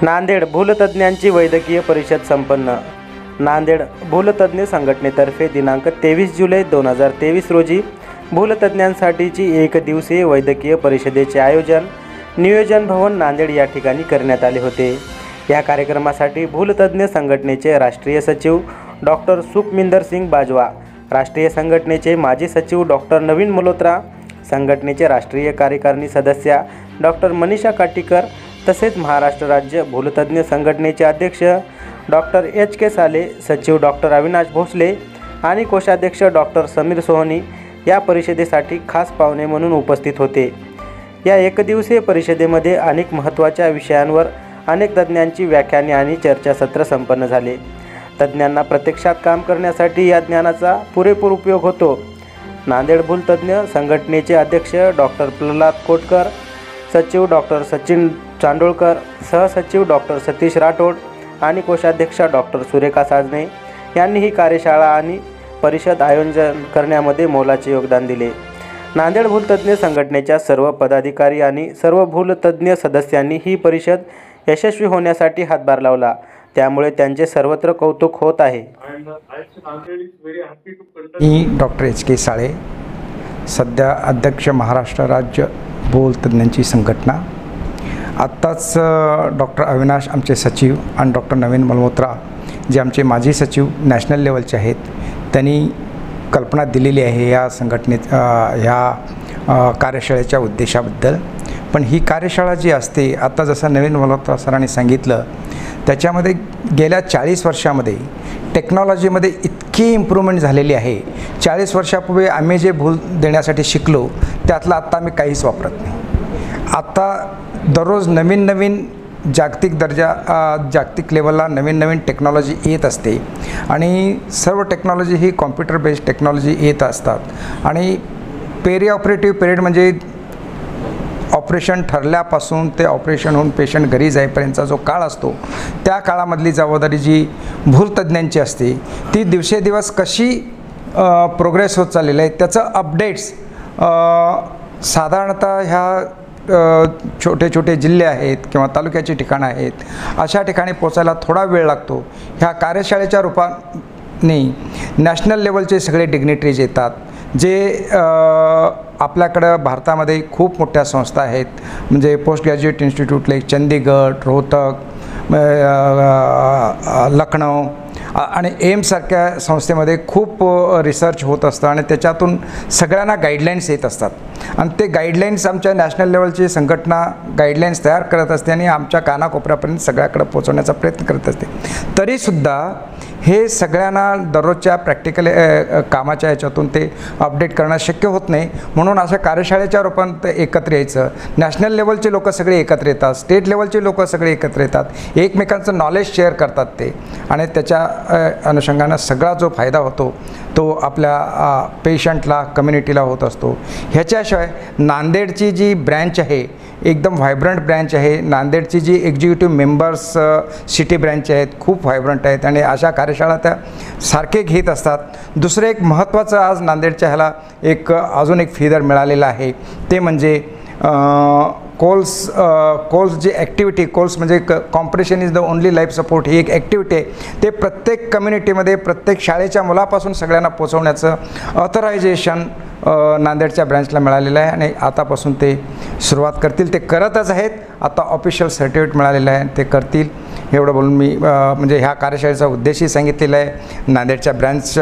नांदेड भूलतज्ञांची वैद्यकीय परिषद संपन्न. नांदेड भूलतज्ञ संघटनेतर्फे दिनांक 23 जुलै 2023 रोजी भूलतज्ञांसाठीची एकदिवसीय वैद्यकीय परिषदेचे आयोजन नियोजन भवन नांदेड या ठिकाणी करण्यात आले होते. या कार्यक्रमासाठी भूलतज्ञ संघटनेचे राष्ट्रीय सचिव डॉक्टर सुखमिंदर सिंग बाजवा, राष्ट्रीय संघटनेचे माजी सचिव डॉक्टर नवीन मल्होत्रा, संघटनेचे राष्ट्रीय कार्यकारिणी सदस्या डॉक्टर मनीषा काटीकर तसेच महाराष्ट्र राज्य भूलतज्ञ संघटनेचे अध्यक्ष डॉक्टर HK साले, सचिव डॉक्टर अविनाश भोसले आणि कोषाध्यक्ष डॉक्टर समीर सोहनी या परिषदेसाठी खास पाहुणे म्हणून उपस्थित होते. या एकदिवसीय परिषदेमध्ये अनेक महत्त्वाच्या विषयांवर अनेक तज्ज्ञांची व्याख्याने आणि चर्चासत्र संपन्न झाले. तज्ज्ञांना प्रत्यक्षात काम करण्यासाठी या ज्ञानाचा पुरेपूर उपयोग होतो. नांदेड भूलतज्ञ संघटनेचे अध्यक्ष डॉक्टर प्रल्हाद कोटकर, सचिव डॉक्टर सचिन चांडोळकर, सहसचिव डॉक्टर सतीश राठोड आणि कोषाध्यक्षा डॉक्टर सुरेखा साजने यांनी ही कार्यशाळा आणि परिषद आयोजन करण्यामध्ये मोलाचे योगदान दिले. नांदेड भूलतज्ञ संघटनेच्या सर्व पदाधिकारी आणि सर्व भूलतज्ञ सदस्यांनी ही परिषद यशस्वी होण्यासाठी हातभार लावला, त्यामुळे त्यांचे सर्वत्र कौतुक होत आहे. मी डॉक्टर HK साळे, सध्या अध्यक्ष महाराष्ट्र राज्य भूलतज्ञांची संघटना. आत्ताच डॉक्टर अविनाश आमचे सचिव आणि डॉक्टर नवीन मल्होत्रा जे आमचे माजी सचिव नॅशनल लेवलचे आहेत, त्यांनी कल्पना दिलेली आहे या संघटनेत ह्या कार्यशाळेच्या उद्देशाबद्दल. पण ही कार्यशाळा जी असते, आता जसं नवीन मल्होत्रा सरांनी सांगितलं, त्याच्यामध्ये गेल्या 40 वर्षामध्ये टेक्नॉलॉजीमध्ये इतकी इम्प्रूव्हमेंट झालेली आहे. 40 वर्षापूर्वी आम्ही जे भूल देण्यासाठी शिकलो त्यातलं आत्ता आम्ही काहीच वापरत नाही. आता दररोज नवीन जागतिक लेवलला नवीन टेक्नॉलॉजी येत असते आणि सर्व टेक्नॉलॉजी ही कॉम्प्युटर बेस्ड टेक्नॉलॉजी येत असतात. आणि पेरी ऑपरेटिव्ह पिरियड म्हणजे ऑपरेशन ठरल्यापासून ते ऑपरेशन होऊन पेशंट घरी जाईपर्यंतचा जो काळ असतो, त्या काळामधली जबाबदारी जी भूलतज्ञांची असते, ती दिवसेदिवस कशी प्रोग्रेस होत चाललेलं आहे त्याचं अपडेट्स साधारणतः ह्या छोटे जिल्हे आहेत किंवा तालुक्याची ठिकाणं आहेत, अशा ठिकाणी पोचायला थोडा वेळ लागतो. ह्या कार्यशाळेच्या रूपाने नॅशनल लेवलचे सगळे डिग्निटरीज येतात, जे आपल्याकडं भारतामध्ये खूप मोठ्या संस्था आहेत, म्हणजे post graduate institute like Chandigarh, Rohtak, Lucknow आणि एम्ससारख्या संस्थेमध्ये खूप रिसर्च होत असतं आणि त्याच्यातून सगळ्यांना गाईडलाईन्स येत असतात. आणि ते गाईडलाईन्स आमच्या नॅशनल लेवलची संघटना गाईडलाईन्स तयार करत असते आणि आमच्या कानाकोपऱ्यापर्यंत सगळ्याकडे पोहोचवण्याचा प्रयत्न करत असते. तरीसुद्धा हे सगळ्यांना दररोजच्या प्रॅक्टिकल कामाच्या ह्याच्यातून ते अपडेट करणं शक्य होत नाही. म्हणून अशा कार्यशाळेच्या रूपात एकत्र यायचं. नॅशनल लेवलचे लोक सगळे एकत्र येतात, स्टेट लेवलचे लोक सगळे एकत्र येतात, एकमेकांचं नॉलेज शेअर करतात ते, आणि त्याच्या अनुषंगानं सगळा जो फायदा होतो तो आपल्या पेशंटला, कम्युनिटीला होत असतो. ह्याच्याशिवाय नांदेडची जी ब्रँच आहे एकदम व्हायब्रंट ब्रँच आहे. नांदेडची जी एक्झिक्युटिव्ह मेंबर्स सिटी ब्रँच आहेत, खूप व्हायब्रंट आहेत आणि अशा कार्यशाळा त्या सारखे घेत असतात. दुसरं एक महत्त्वाचं आज नांदेडच्या ह्याला अजून एक फिगर मिळालेलं आहे, ते म्हणजे कोल्स जी ॲक्टिव्हिटी, कोल्स म्हणजे compression is the only life support, ही एक ॲक्टिव्हिटी आहे. ते प्रत्येक कम्युनिटीमध्ये प्रत्येक शाळेच्या मुलापासून सगळ्यांना पोचवण्याचं ऑथरायझेशन नांदेडच्या ब्रँचला मिळालेलं आहे आणि आतापासून ते सुरुवात करतील. ते करतच आहेत. आता ऑफिशियल सर्टिफिकेट मिळालेलं आहे, ते करतील. एवढं बोलून मी म्हणजे ह्या कार्यशाळेचा उद्देशही सांगितलेला आहे. नांदेडच्या ब्रँच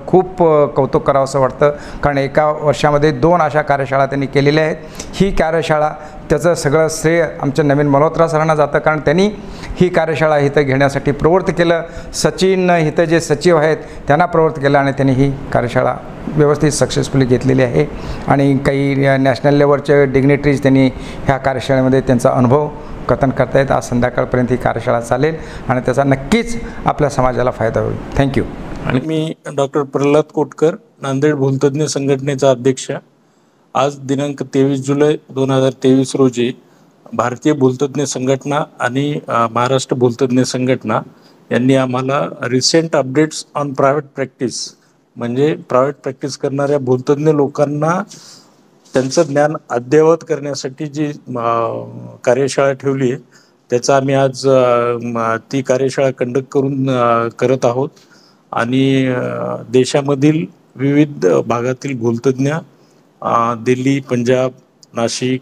खूप कौतुक करावं असं वाटतं, कारण एका वर्षामध्ये 2 अशा कार्यशाळा त्यांनी केलेल्या आहेत. ही कार्यशाळा त्याचं सगळं श्रेय आमच्या नवीन मल्होत्रा सरांना जातं, कारण त्यांनी ही कार्यशाळा इथं घेण्यासाठी प्रवृत्त केलं. सचिन इथं जे सचिव आहेत त्यांना प्रवृत्त केलं आणि त्यांनी ही कार्यशाळा व्यवस्थित सक्सेसफुली घेतलेली आहे. आणि काही नॅशनल लेवलचे डिग्निटरीज त्यांनी ह्या कार्यशाळेमध्ये त्यांचा अनुभव कथन करतायत. आज संध्याकाळपर्यंत ही कार्यशाळा चालेल आणि त्याचा नक्कीच आपल्या समाजाला फायदा होईल. थँक्यू. आणि मी डॉक्टर प्रल्हाद कोटकर, नांदेड भूलतज्ञ संघटनेचा अध्यक्ष. आज दिनांक 23 जुलै 2023 रोजी भारतीय भूलतज्ञ संघटना आणि महाराष्ट्र भूलतज्ञ संघटना यांनी आम्हाला recent updates on private practice, म्हणजे प्रायव्हेट प्रॅक्टिस करणाऱ्या भूलतज्ञ लोकांना त्यांचं ज्ञान अद्ययावत करण्यासाठी जी कार्यशाळा ठेवली आहे त्याचा आम्ही आज ती कार्यशाळा कंडक्ट करून करत आहोत आणि देशामधील विविध भागातील भूलतज्ञ दिल्ली, पंजाब, नाशिक,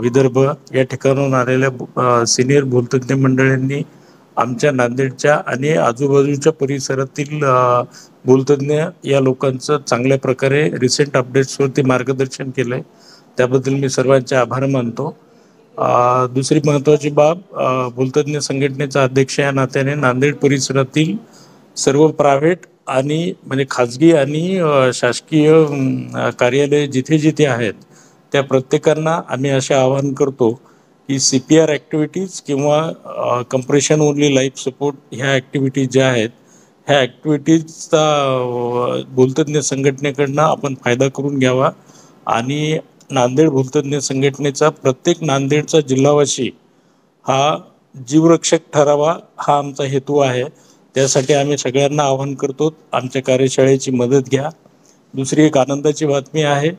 विदर्भ या ठिकाणाहून आलेल्या सिनियर भूलतज्ञ मंडळींनी आमच्या नांदेडच्या आणि आजूबाजूच्या परिसरातील भूलतज्ञ या लोकांचं चांगल्या प्रकारे रिसेंट अपडेट्सवरती मार्गदर्शन केलं आहे. त्याबद्दल मी सर्वांचे आभार मानतो. दुसरी महत्त्वाची बाब, भूलतज्ञ संघटनेचा अध्यक्ष या नात्याने नांदेड परिसरातील सर्व प्रायव्हेट आणि म्हणजे खाजगी आणि शासकीय कार्यालय जिथे जिथे आहेत त्या प्रत्येकांना आम्ही असे आवाहन करतो की CPR ॲक्टिव्हिटीज किंवा कंप्रेशन ओनली लाईफ सपोर्ट ह्या ॲक्टिव्हिटीज ज्या आहेत ह्या ॲक्टिव्हिटीजचा भूलतज्ञ संघटनेकडनं आपण फायदा करून घ्यावा आणि नांदेड भूलतज्ञ संघटनेचा प्रत्येक नांदेडचा जिल्हावासी हा जीवरक्षक ठरावा हा आमचा हेतू आहे. त्यासाठी आम्ही सगळ्यांना आवाहन करतो, आमच्या कार्यशाळेची मदत घ्या. दुसरी एक आनंदाची बातमी आहे,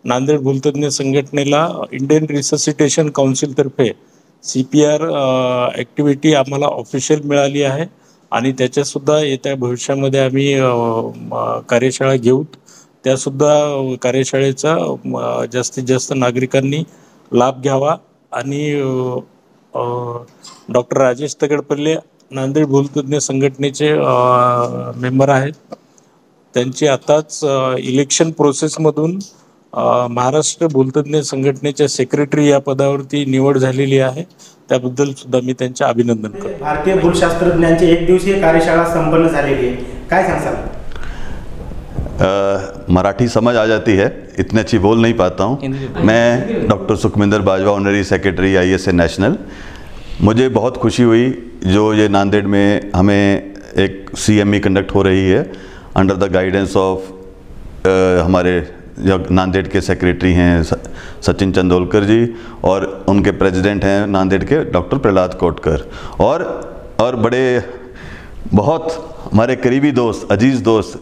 नांदेड भूलतज्ञ संघटनेला इंडियन रिससिटेशन काउन्सिलतर्फे CPR ॲक्टिव्हिटी आम्हाला ऑफिशियल मिळाली आहे आणि त्याच्यासुद्धा येत्या भविष्यामध्ये आम्ही कार्यशाळा घेऊ. त्यासुद्धा कार्यशाळेचा जास्तीत जास्त नागरिकांनी लाभ घ्यावा आणि डॉक्टर राजेश तगडपल्ले नांदेड भूलतज्ञ संघटनेचे मेंबर आहेत. त्यांची आताच इलेक्शन प्रोसेसमधून महाराष्ट्र भूलतज्ञ संघटनेच्या सेक्रेटरी या पदावरती निवड झालेली आहे. त्याबद्दल सुद्धा मी त्यांचे अभिनंदन करतो. भारतीय भूलशास्त्रज्ञांची एक दिवसीय कार्यशाळा संपन्न झालेली आहे, काय सांगसाल? मराठी समझ आ जाती है, इतनी अच्छी बोल नहीं पाता हूँ. मैं doctor Sukhminder Bajwa, honorary secretary ISA national. मुझे बहुत खुशी हुई जो ये नांदेड़ में हमें एक CME कंडक्ट हो रही है अंडर द गाइडेंस ऑफ हमारे जो नांदेड़ के सेक्रेटरी हैं सचिन चंदोलकर जी और उनके प्रेसिडेंट हैं नांदेड़ के डॉक्टर प्रहलाद कोटकर और बड़े बहुत हमारे करीबी दोस्त, अजीज़ दोस्त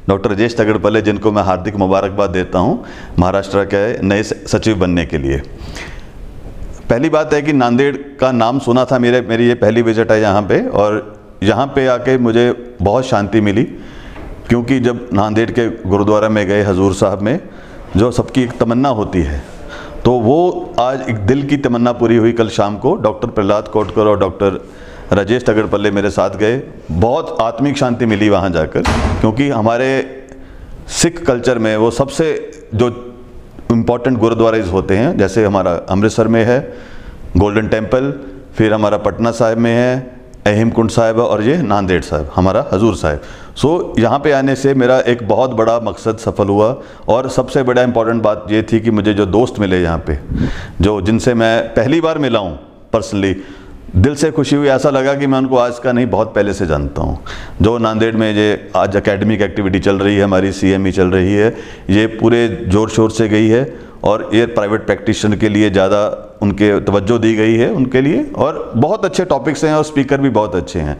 डॉक्टर राजेश तगड़पल्ले, जिनको मैं हार्दिक मुबारकबाद देता हूं महाराष्ट्र के नए सचिव बनने के लिए. पहली बात है कि नांदेड़ का नाम सुना था, मेरी ये पहली विजिट है यहाँ पे और यहाँ पे आके मुझे बहुत शांति मिली क्योंकि जब नांदेड़ के गुरुद्वारा में गए हजूर साहब में जो सबकी एक तमन्ना होती है तो वो आज एक दिल की तमन्ना पूरी हुई. कल शाम को डॉक्टर प्रहलाद कोटकर और डॉक्टर राजेश तगड़पल्ले मेरे साथ गए. बहुत आत्मिक शांति मिली वहाँ जाकर क्योंकि हमारे सिख कल्चर में वो सबसे जो इम्पॉर्टेंट गुरुद्वाराज होते हैं, जैसे हमारा अमृतसर में है गोल्डन टेम्पल, फिर हमारा पटना साहिब में है हेमकुंड साहिब और ये नांदेड़ साहिब हमारा हजूर साहिब. सो यहाँ पे आने से मेरा एक बहुत बड़ा मकसद सफल हुआ और सबसे बड़ा इम्पॉर्टेंट बात ये थी कि मुझे जो दोस्त मिले यहाँ पे, जो जिनसे मैं पहली बार मिला हूँ पर्सनली, दिल से खुशी हुई. ऐसा लगा कि मैं उनको आज का नहीं बहुत पहले से जानता हूँ. जो नांदेड़ में ये आज एकेडमिक एक्टिविटी चल रही है, हमारी CME चल रही है, ये पूरे ज़ोर शोर से गई है और ये प्राइवेट प्रैक्टिशनर के लिए ज़्यादा उनके तवज्जो दी गई है उनके लिए और बहुत अच्छे टॉपिक्स हैं और स्पीकर भी बहुत अच्छे हैं.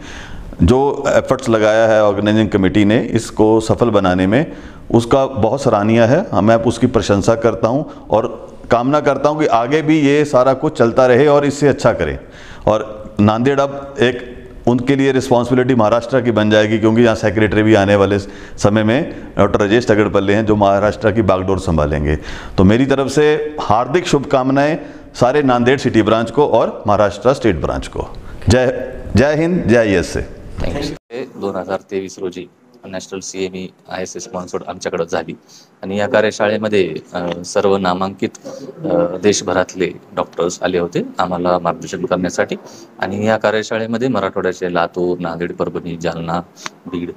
जो एफर्ट्स लगाया है ऑर्गेनाइजिंग कमेटी ने इसको सफल बनाने में, उसका बहुत सराहनीय है. मैं उसकी प्रशंसा करता हूँ और कामना करता हूँ कि आगे भी ये सारा कुछ चलता रहे और इससे अच्छा करें. और नांदेड़ अब एक उनके लिए रिस्पॉन्सिबिलिटी महाराष्ट्र की बन जाएगी क्योंकि यहाँ सेक्रेटरी भी आने वाले समय में डॉक्टर राजेश तगड़पल्ले हैं जो महाराष्ट्र की बागडोर संभालेंगे. तो मेरी तरफ से हार्दिक शुभकामनाएं सारे नांदेड़ सिटी ब्रांच को और महाराष्ट्र स्टेट ब्रांच को. जय हिंद, जय ISA. 2023 रोजी नॅशनल CME ISA स्पॉन्सर्ड आमच्याकडे झाली आणि या कार्यशाळेमध्ये सर्व नामांकित देशभरातले डॉक्टर्स आले होते आम्हाला मार्गदर्शन करण्यासाठी. आणि या कार्यशाळेमध्ये मराठवाड्याचे लातूर, नांदेड, परभणी, जालना, बीड,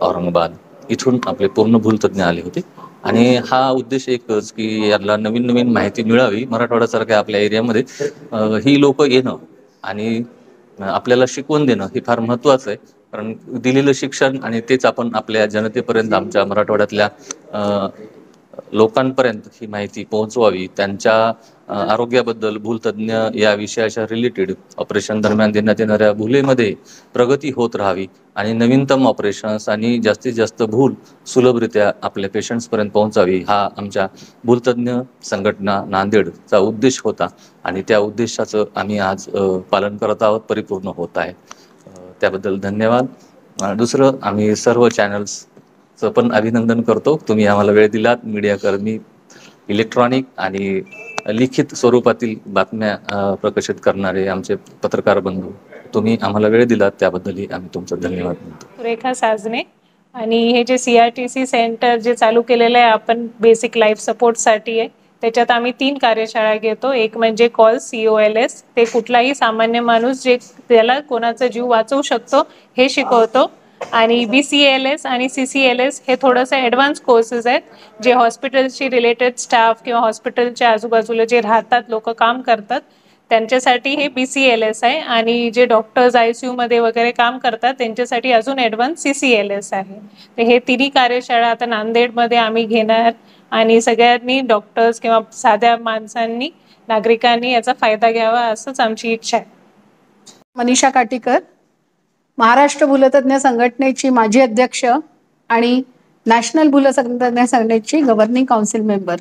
औरंगाबाद इथून आपले पूर्ण भूलतज्ञ आले होते. आणि हा उद्देश एकच की याला नवीन नवीन माहिती मिळावी. मराठवाड्यासारख्या आपल्या एरियामध्ये ही लोक येणं आणि आपल्याला शिकवून देणं हे फार महत्त्वाचं आहे. कारण दिलेलं शिक्षण आणि तेच आपण आपल्या जनतेपर्यंत आमच्या मराठवाड्यातल्या लोकांपर्यंत ही माहिती पोहोचवावी, त्यांच्या आरोग्याबद्दल भूलतज्ञ या विषयाच्या रिलेटेड ऑपरेशन दरम्यान देण्यात येणाऱ्या भुलेमध्ये प्रगती होत राहावी आणि नवीनतम ऑपरेशन्स आणि जास्तीत जास्त भूल सुलभरित्या आपल्या पेशंट्सपर्यंत पोहोचावी, हा आमच्या भूलतज्ञ संघटना नांदेडचा उद्देश होता आणि त्या उद्देशाचं आम्ही आज पालन करत आहोत, परिपूर्ण होत आहे. त्याबद्दल धन्यवाद. दुसरं, आम्ही सर्व चॅनल्सचं पण अभिनंदन करतो. तुम्ही आम्हाला वेळ दिलात. मीडियाकर्मी, इलेक्ट्रॉनिक आणि लिखित स्वरूपातील बातम्या प्रकाशित करणारे आमचे पत्रकार बंधू, तुम्ही आम्हाला वेळ दिलात त्याबद्दलही आम्ही तुमचा धन्यवाद म्हणतो. रेखा साजने. आणि हे जे CRTC सेंटर जे चालू केलेलं आहे आपण बेसिक लाईफ सपोर्टसाठी आहे, त्याच्यात आम्ही 3 कार्यशाळा घेतो. एक म्हणजे COLS, ते कुठलाही सामान्य माणूस जे त्याला कोणाचा जीव वाचवू शकतो हे शिकवतो. आणि BCLS आणि CCLS हे थोडंसं ॲडव्हान्स कोर्सेस आहेत, जे हॉस्पिटलशी रिलेटेड स्टाफ किंवा हॉस्पिटलच्या आजूबाजूला जे राहतात लोक काम करतात त्यांच्यासाठी हे BCLS आहे. आणि जे डॉक्टर्स ICU मध्ये वगैरे काम करतात त्यांच्यासाठी अजून ॲडव्हान्स CCLS आहे. तर हे तिन्ही कार्यशाळा आता नांदेडमध्ये आम्ही घेणार आणि सगळ्यांनी डॉक्टर्स किंवा साध्या माणसांनी, नागरिकांनी याचा फायदा घ्यावा असंच आमची इच्छा आहे. मनीषा काटीकर, महाराष्ट्र भूलतज्ञ संघटनेची माजी अध्यक्ष आणि नॅशनल भूलतज्ञ संघटनेची governing council member.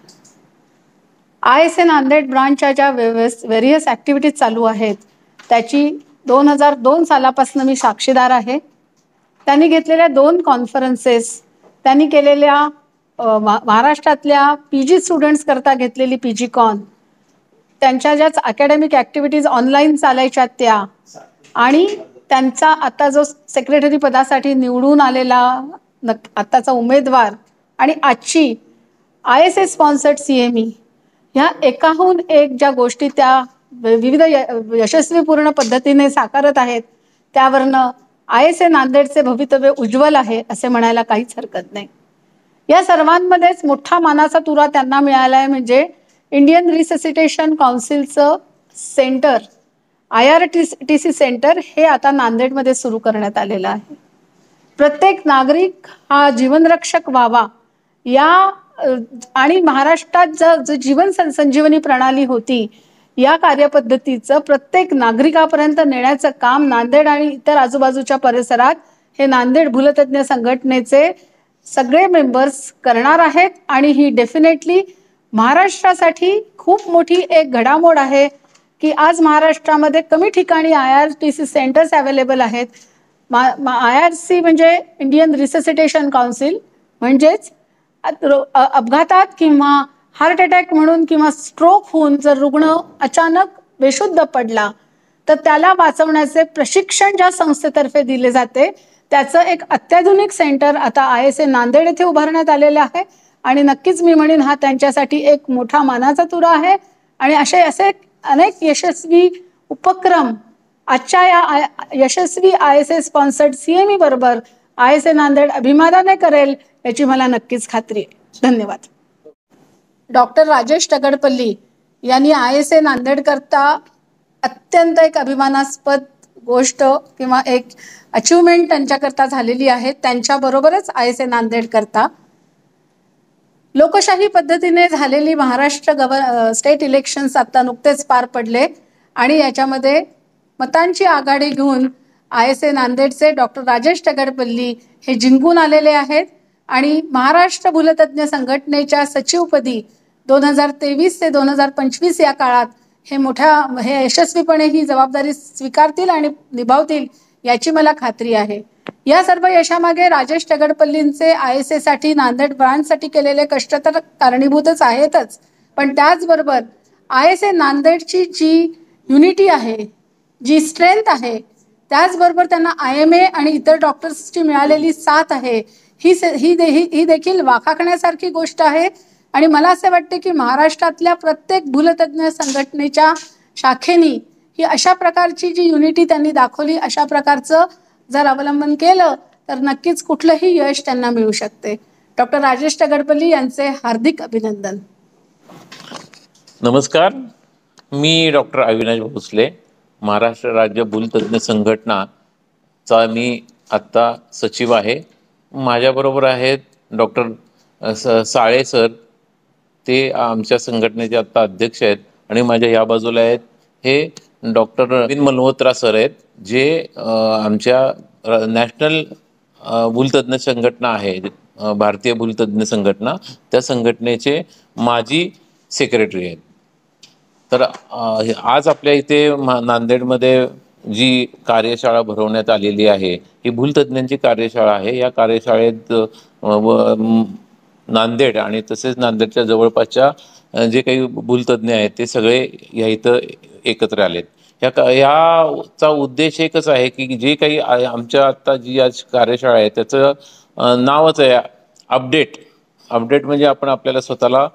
ISA Nanded ब्रांचच्या ज्या व्हेरियस ॲक्टिव्हिटीज चालू आहेत त्याची 2002 सालापासून मी साक्षीदार आहे. त्यांनी घेतलेल्या 2 कॉन्फरन्सेस, त्यांनी केलेल्या महाराष्ट्रातल्या PG स्टुडंट्स करता घेतलेली PGCon, त्यांच्या ज्या अकॅडमिक ॲक्टिव्हिटीज ऑनलाईन चालायच्या त्या, आणि त्यांचा आता जो सेक्रेटरी पदासाठी निवडून आलेला आत्ताचा उमेदवार आणि आजची ISA स्पॉन्सर्ड CME, ह्या एकाहून एक ज्या गोष्टी त्या विविध यशस्वीपूर्ण पद्धतीने साकारत आहेत त्यावरनं ISA नांदेडचे भवितव्य उज्ज्वल आहे असे म्हणायला काहीच हरकत नाही. या सर्वांमध्येच मोठा मानाचा तुरा त्यांना मिळाला आहे म्हणजे इंडियन रिससिटेशन काउन्सिलचं सेंटर, IRTC सेंटर हे आता नांदेडमध्ये सुरू करण्यात आलेलं आहे. प्रत्येक नागरिक हा जीवनरक्षक व्हावा या आणि महाराष्ट्रात जो जीवन संजीवनी प्रणाली होती या कार्यपद्धतीचं प्रत्येक नागरिकापर्यंत नेण्याचं काम नांदेड आणि इतर आजूबाजूच्या परिसरात हे नांदेड भूलतज्ञ संघटनेचे सगळे मेंबर्स करणार आहेत. आणि ही डेफिनेटली महाराष्ट्रासाठी खूप मोठी एक घडामोड आहे की आज महाराष्ट्रामध्ये कमी ठिकाणी IRTC सेंटर्स अवेलेबल आहेत. IRC म्हणजे इंडियन रिससिटेशन काउन्सिल, म्हणजेच अपघातात किंवा हार्ट अटॅक म्हणून किंवा स्ट्रोक होऊन जर रुग्ण अचानक बेशुद्ध पडला तर त्याला वाचवण्याचे प्रशिक्षण ज्या संस्थेतर्फे दिले जाते त्याचं एक अत्याधुनिक सेंटर आता ISA नांदेड येथे उभारण्यात आलेलं आहे. आणि नक्कीच मी म्हणेन हा त्यांच्यासाठी एक मोठा मानाचा तुरा आहे. आणि असे अनेक यशस्वी उपक्रम आजच्या या यशस्वी ISA स्पॉन्सर्ड CME बरोबर ISA नांदेड अभिमानाने करेल याची मला नक्कीच खात्री आहे. धन्यवाद. डॉक्टर राजेश टगडपल्ली यांनी ISA नांदेड करता अत्यंत एक अभिमानास्पद गोष्ट किंवा एक अचिव्हमेंट त्यांच्याकरता झालेली आहे. त्यांच्याबरोबरच ISA नांदेड करता लोकशाही पद्धतीने झालेली महाराष्ट्र स्टेट इलेक्शन्स आता नुकतेच पार पडले आणि याच्यामध्ये मतांची आघाडी घेऊन ISA नांदेडचे डॉक्टर राजेश टगडपल्ली हे जिंकून आलेले आहेत आणि महाराष्ट्र भूलतज्ञ संघटनेच्या सचिवपदी 2023 ते 2025 या काळात हे यशस्वीपणे ही जबाबदारी स्वीकारतील आणि निभावतील याची मला खात्री आहे. या सर्व यशामागे राजेश टगडपल्लींचे ISA साठी नांदेड ब्रांचसाठी केलेले कष्ट तर कारणीभूतच आहेतच, पण त्याचबरोबर ISA नांदेडची जी युनिटी आहे, जी स्ट्रेंथ आहे, त्याचबरोबर त्यांना IMA आणि इतर डॉक्टर्सची मिळालेली साथ आहे, ही देखील वाखाणण्यासारखी गोष्ट आहे. आणि मला असे वाटते की महाराष्ट्रातल्या प्रत्येक भूलतज्ञ संघटनेच्या शाखेनी ही अशा प्रकारची जी युनिटी त्यांनी दाखवली, अशा प्रकारचं जर अवलंबन केलं तर नक्कीच कुठलंही यश त्यांना मिळू शकते. डॉक्टर राजेश टगडपल्ली यांचे हार्दिक अभिनंदन. नमस्कार, मी डॉक्टर अविनाश भोसले, महाराष्ट्र राज्य भूलतज्ञ संघटनाचा मी आत्ता सचिव आहे. माझ्याबरोबर आहेत डॉक्टर साळे सर, ते आमच्या संघटनेचे आता अध्यक्ष आहेत. आणि माझ्या या बाजूला आहेत हे डॉक्टर नवीन मल्होत्रा सर आहेत, जे आमच्या नॅशनल भूलतज्ञ संघटना आहे, भारतीय भूलतज्ञ संघटना, त्या संघटनेचे माजी सेक्रेटरी आहेत. तर आज आपल्या इथे नांदेडमध्ये जी कार्यशाळा भरवण्यात आलेली आहे ही भूलतज्ञांची कार्यशाळा आहे. या कार्यशाळेत नांदेड आणि तसेच नांदेडच्या जवळपासच्या जे काही भूलतज्ञ आहेत ते सगळे या इथं एकत्र आलेत. याचा उद्देश एकच आहे की जे काही आमच्या आता जी आज कार्यशाळा आहे त्याचं नावच आहे अपडेट. अपडेट म्हणजे आपण आपल्याला स्वतःला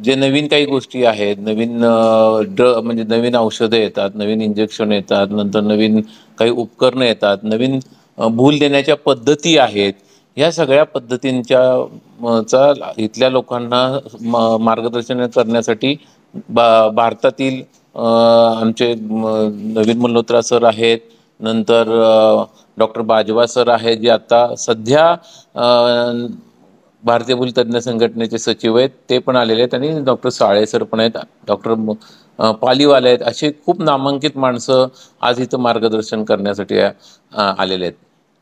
जे नवीन काही गोष्टी आहेत, नवीन म्हणजे नवीन औषधं येतात, नवीन इंजेक्शन येतात, नंतर नवीन काही उपकरणं येतात, नवीन भूल देण्याच्या पद्धती आहेत, ह्या सगळ्या पद्धतींच्या इथल्या लोकांना मार्गदर्शन करण्यासाठी भारतातील आमचे नवीन मल्होत्रा सर आहेत, नंतर डॉक्टर बाजवा सर आहेत जे आता सध्या भारतीय भूलतज्ञ संघटनेचे सचिव आहेत, ते पण आलेले आहेत, आणि डॉक्टर साळे सर पण आहेत, डॉक्टर पालीवाले आहेत. असे खूप नामांकित माणसं आज इथं मार्गदर्शन करण्यासाठी आलेले आहेत.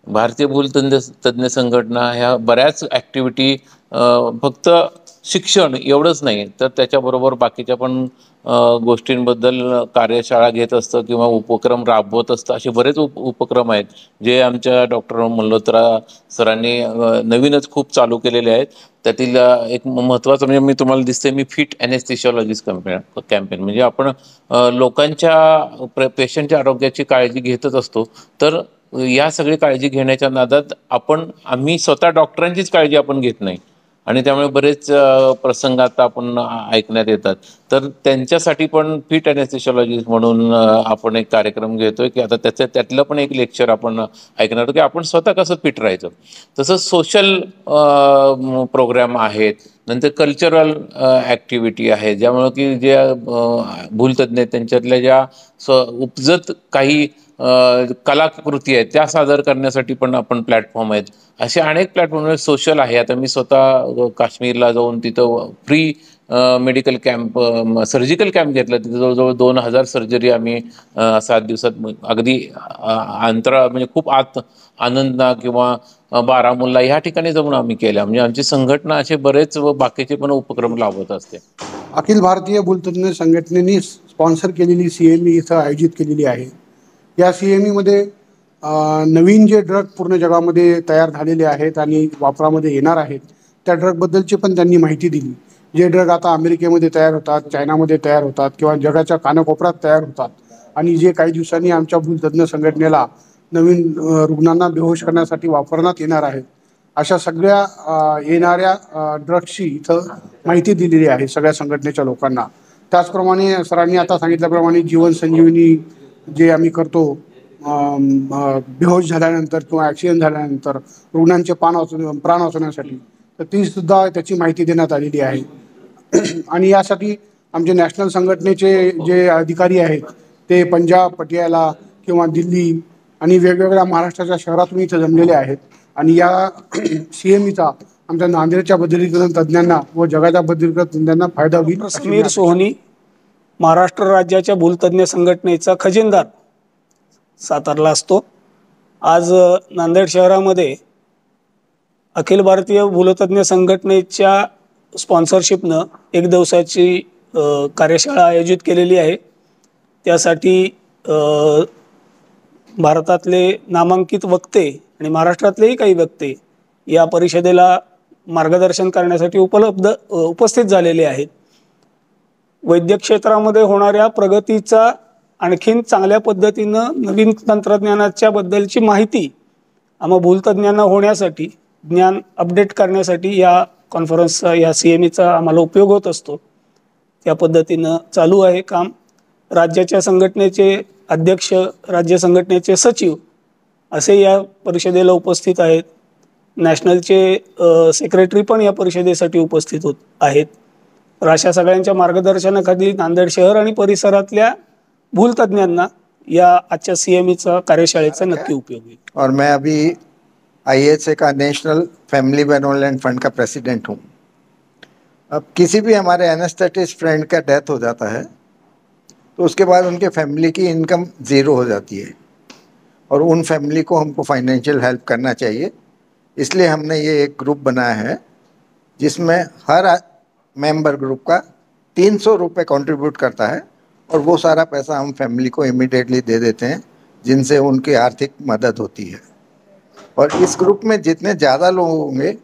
भारतीय भूलतज्ञ संघटना ह्या बऱ्याच ॲक्टिव्हिटी फक्त शिक्षण एवढंच नाही तर त्याच्याबरोबर बाकीच्या पण गोष्टींबद्दल कार्यशाळा घेत असतं किंवा उपक्रम राबवत असतं. असे बरेच उपक्रम आहेत जे आमच्या डॉक्टर मल्होत्रा सरांनी नवीनच खूप चालू केलेले आहेत. त्यातील एक महत्त्वाचं म्हणजे मी तुम्हाला दिसते मी फिट ॲनेस्थेशिओलॉजिस्ट कॅम्पेन म्हणजे आपण लोकांच्या पेशंटच्या आरोग्याची काळजी घेतच असतो. तर या सगळी काळजी घेण्याच्या नादात आम्ही स्वतः डॉक्टरांचीच काळजी आपण घेत नाही आणि त्यामुळे बरेच प्रसंग आता आपण ऐकण्यात येतात. तर त्यांच्यासाठी पण फिट ॲनेस्थेशिओलॉजिस्ट म्हणून आपण एक कार्यक्रम घेतोय की आता त्यातलं पण एक लेक्चर आपण ऐकणार आहोत की आपण स्वतः कसं फिट राहायचं. तसंच सोशल प्रोग्राम आहेत, नंतर कल्चरल ॲक्टिव्हिटी आहे ज्यामुळं की ज्या भूलतज्ञ आहेत त्यांच्यातल्या ज्या उपजत काही कलाकृती आहेत त्या सादर करण्यासाठी पण आपण प्लॅटफॉर्म आहेत. असे अनेक प्लॅटफॉर्म सोशल आहे. आता मी स्वतः काश्मीरला जाऊन तिथं free medical camp surgical camp घेतला. तिथं जवळजवळ 2000 सर्जरी आम्ही 7 दिवसात अगदी अंतराळ म्हणजे खूप आनंदा किंवा बारामुल्ला ह्या ठिकाणी जाऊन आम्ही केल्या. म्हणजे आमची संघटना असे बरेच बाकीचे पण उपक्रम लाभत असते. अखिल भारतीय भूलतज्ञ संघटनेने स्पॉन्सर केलेली CME इथं आयोजित केलेली आहे. या CMEमध्ये नवीन जे ड्रग पूर्ण जगामध्ये तयार झालेले आहेत आणि वापरामध्ये येणार आहेत त्या ड्रगबद्दलची पण त्यांनी माहिती दिली. जे ड्रग आता अमेरिकेमध्ये तयार होतात, चायनामध्ये तयार होतात किंवा जगाच्या कानाकोपऱ्यात तयार होतात आणि जे काही दिवसांनी आमच्या भूलतज्ञ संघटनेला नवीन रुग्णांना बेहोश करण्यासाठी वापरण्यात येणार आहेत, अशा सगळ्या येणाऱ्या ड्रग्सची इथं माहिती दिलेली आहे सगळ्या संघटनेच्या लोकांना. त्याचप्रमाणे सरांनी आता सांगितल्याप्रमाणे जीवन संजीवनी जे आम्ही करतो बेहोश झाल्यानंतर किंवा ॲक्सिडेंट झाल्यानंतर रुग्णांचे प्राण वाचवण्यासाठी, तर तीसुद्धा त्याची माहिती देण्यात आलेली आहे. आणि यासाठी आमचे नॅशनल संघटनेचे जे अधिकारी आहेत ते पंजाब, पटियाला किंवा दिल्ली आणि वेगवेगळ्या महाराष्ट्राच्या शहरातून इथं जमलेले आहेत. आणि या CMEचा आमच्या नांदेडच्या बधिरीकरण तज्ज्ञांना व जगाच्या बधिरीकरण तज्ज्ञांना फायदा होईल. समीर सोहनी, महाराष्ट्र राज्याच्या भूलतज्ञ संघटनेचा खजिनदार सातारला असतो. आज नांदेड शहरामध्ये अखिल भारतीय भूलतज्ञ संघटनेच्या स्पॉन्सरशिपनं एक दिवसाची कार्यशाळा आयोजित केलेली आहे. त्यासाठी भारतातले नामांकित वक्ते आणि महाराष्ट्रातलेही काही वक्ते या परिषदेला मार्गदर्शन करण्यासाठी उपस्थित झालेले आहेत. वैद्यक क्षेत्रामध्ये होणाऱ्या प्रगतीचा आणखीन चांगल्या पद्धतीनं नवीन तंत्रज्ञानाच्या बद्दलची माहिती आम्हा भूलतज्ञांना होण्यासाठी ज्ञान अपडेट करण्यासाठी या कॉन्फरन्सचा या CMEचा आम्हाला उपयोग होत असतो. त्या पद्धतीनं चालू आहे काम. राज्याच्या संघटनेचे अध्यक्ष, राज्य संघटनेचे सचिव असे या परिषदेला उपस्थित आहेत. नॅशनलचे सेक्रेटरी पण या परिषदेसाठी उपस्थित आहेत. तर अशा सगळ्यांच्या मार्गदर्शनाखाली नांदेड शहर आणि परिसरातल्या भूलतज्ञांना या आजच्या CMEचा कार्यशाळेचा नक्की उपयोग होईल. और मैं अभी ISA का नेशनल फैमिली बेनोलेंट फंड का प्रेसिडेंट हूँ. अब किसी भी हमारे एनेस्थेटिस्ट फ्रेंड का डेथ हो जाता है तो उसके बाद उनके फैमिली की इनकम ज़ीरो हो जाती है और उन फैमिली को हमको फाइनेंशियल हेल्प करना चाहिए। इसलिए हमने ये एक ग्रुप बनाया है जिसमें हर मेंबर ग्रुप का 300 रुपये कंट्रीब्यूट करता है और वो सारा पैसा हम फैमिली को इमीडिएटली दे देते हैं, जिनसे उनकी आर्थिक मदद होती है। और इस ग्रुप में जितने ज़्यादा लोग होंगे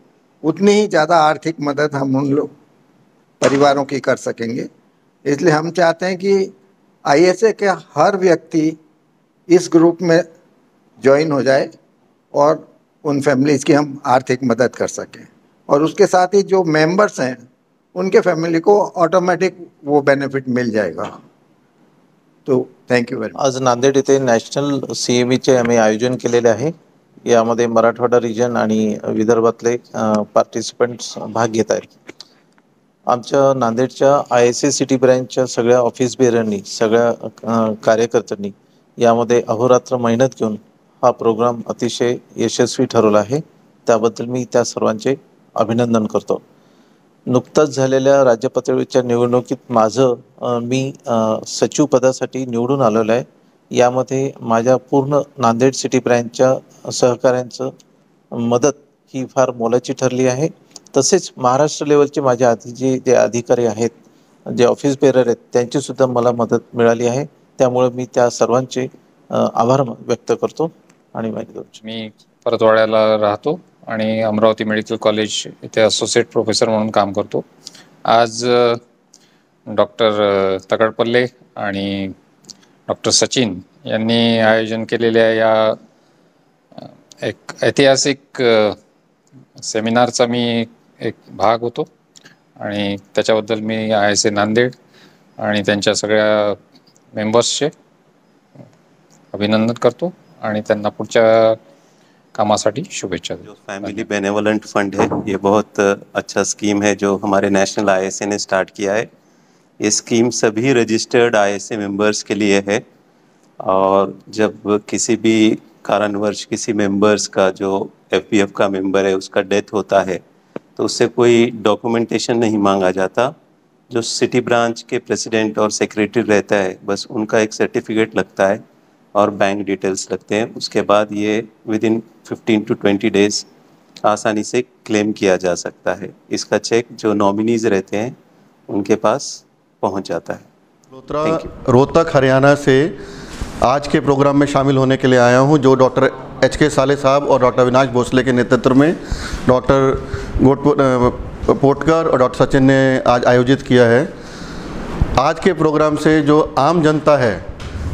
उतनी ही ज़्यादा आर्थिक मदद हम उन लोग परिवारों की कर सकेंगे। इसलिए हम चाहते हैं कि ISA के हर व्यक्ति इस ग्रुप में ज्वाइन हो जाए और उन फैमिलीज़ की हम आर्थिक मदद कर सकें और उसके साथ ही जो मेंबर्स हैं उनके फॅमिली को ऑटोमॅटिक वो बेनिफिट मिल जाएगा। तो थँक्यू व्हेरी मच। आज नांदेड येथे नॅशनल CMEचे आम्ही आयोजन केलेले आहे। यामध्ये मराठवाडा रिजन आणि विदर्भातले पार्टिसिपंट्स भाग घेत आहेत। आमच्या नांदेडच्या ISA सिटी ब्रँचच्या सगळ्या ऑफिस बेअरनी, सगळ्या कार्यकर्त्यांनी यामध्ये अहोरात्र मेहनत घेऊन हा प्रोग्राम अतिशय यशस्वी ठरवला आहे। त्याबद्दल मी त्या सर्वांचे अभिनंदन करतो। नुकताच झालेल्या राज्य पातळीवरच्या निवडणुकीत मी सचिव पदासाठी निवडून आलेलो आहे। यामध्ये माझ्या पूर्ण नांदेड सिटी ब्रँचच्या सहकाऱ्यांचं मदत ही फार मोलाची ठरली आहे। तसेच महाराष्ट्र लेवलचे माझे आधी जे अधिकारी आहेत, जे ऑफिस बेअरर आहेत, त्यांची सुद्धा मला मदत मिळाली आहे। त्यामुळे मी त्या सर्वांचे आभार व्यक्त करतो आणि मी परतवाड्याला राहतो आणि अमरावती मेडिकल कॉलेज इथे असोसिएट प्रोफेसर म्हणून काम करतो। आज डॉक्टर तकडपल्ले आणि डॉक्टर सचिन यांनी आयोजन केलेल्या या एक ऐतिहासिक सेमिनारचा मी एक भाग होतो आणि त्याच्याबद्दल मी ISA नांदेड आणि त्यांच्या सगळ्या मेंबर्सचे अभिनंदन करतो आणि त्यांना पुढच्या कामासाठी शुभेच्छा देतो। फैमिली बेनेवलेंट फंड है, ये बहुत अच्छा स्कीम है जो हमारे नेशनल ISA ने स्टार्ट किया है। ये स्कीम सभी रजिस्टर्ड ISA मेंबर्स के लिए है और जब किसी भी कारणवश किसी मेंबर्स का जो FPF का मेंबर है उसका डेथ होता है तो उससे कोई डॉक्यूमेंटेशन नहीं मांगा जाता। जो सिटी ब्रांच के प्रेसिडेंट और सेक्रेटरी रहता है बस उनका एक सर्टिफिकेट लगता है और बैंक डिटेल्स लगते हैं। उसके बाद ये विदिन 15 to 20 डेज आसानी से क्लेम किया जा सकता है। इसका चेक जो नॉमिनीज रहते हैं उनके पास पहुंच जाता है। रोहतक हरियाणा से आज के प्रोग्राम में शामिल होने के लिए आया हूं, जो डॉक्टर HK साले साहब और डॉक्टर अविनाश भोसले के नेतृत्व में डॉक्टर पोटकर और डॉक्टर सचिन ने आज आयोजित किया है। आज के प्रोग्राम से जो आम जनता है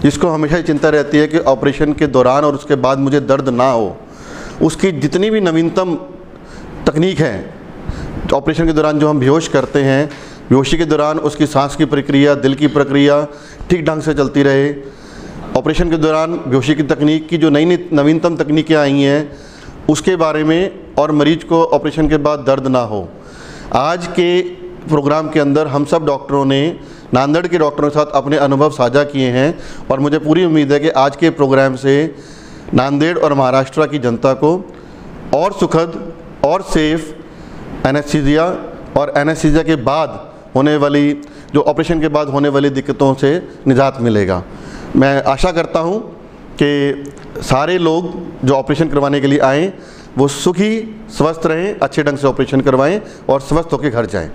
जिसको हमेशा ही चिंता रहती है कि ऑपरेशन के दौरान और उसके बाद मुझे दर्द ना हो, उसकी जितनी भी नवीनतम तकनीक है, ऑपरेशन के दौरान जो हम बेहोश करते हैं, बेहोशी के दौरान उसकी सांस की प्रक्रिया, दिल की प्रक्रिया ठीक ढंग से चलती रहे। ऑपरेशन के दौरान बेहोशी की तकनीक की जो नई नवीनतम तकनीकें आई हैं उसके बारे में, और मरीज को ऑपरेशन के बाद दर्द ना हो। आज के प्रोग्राम के अंदर हम सब डॉक्टरों ने नांदेड़ के डॉक्टरों के साथ अपने अनुभव साझा किए हैं और मुझे पूरी उम्मीद है कि आज के प्रोग्राम से नांदेड़ और महाराष्ट्र की जनता को और सुखद और सेफ एनेस्थीसिया और एनेस्थीसिया के बाद होने वाली, जो ऑपरेशन के बाद होने वाली दिक्कतों से निजात मिलेगा। मैं आशा करता हूं कि सारे लोग जो ऑपरेशन करवाने के लिए आएँ वो सुखी स्वस्थ रहें, अच्छे ढंग से ऑपरेशन करवाएं और स्वस्थ होकर घर जाएं।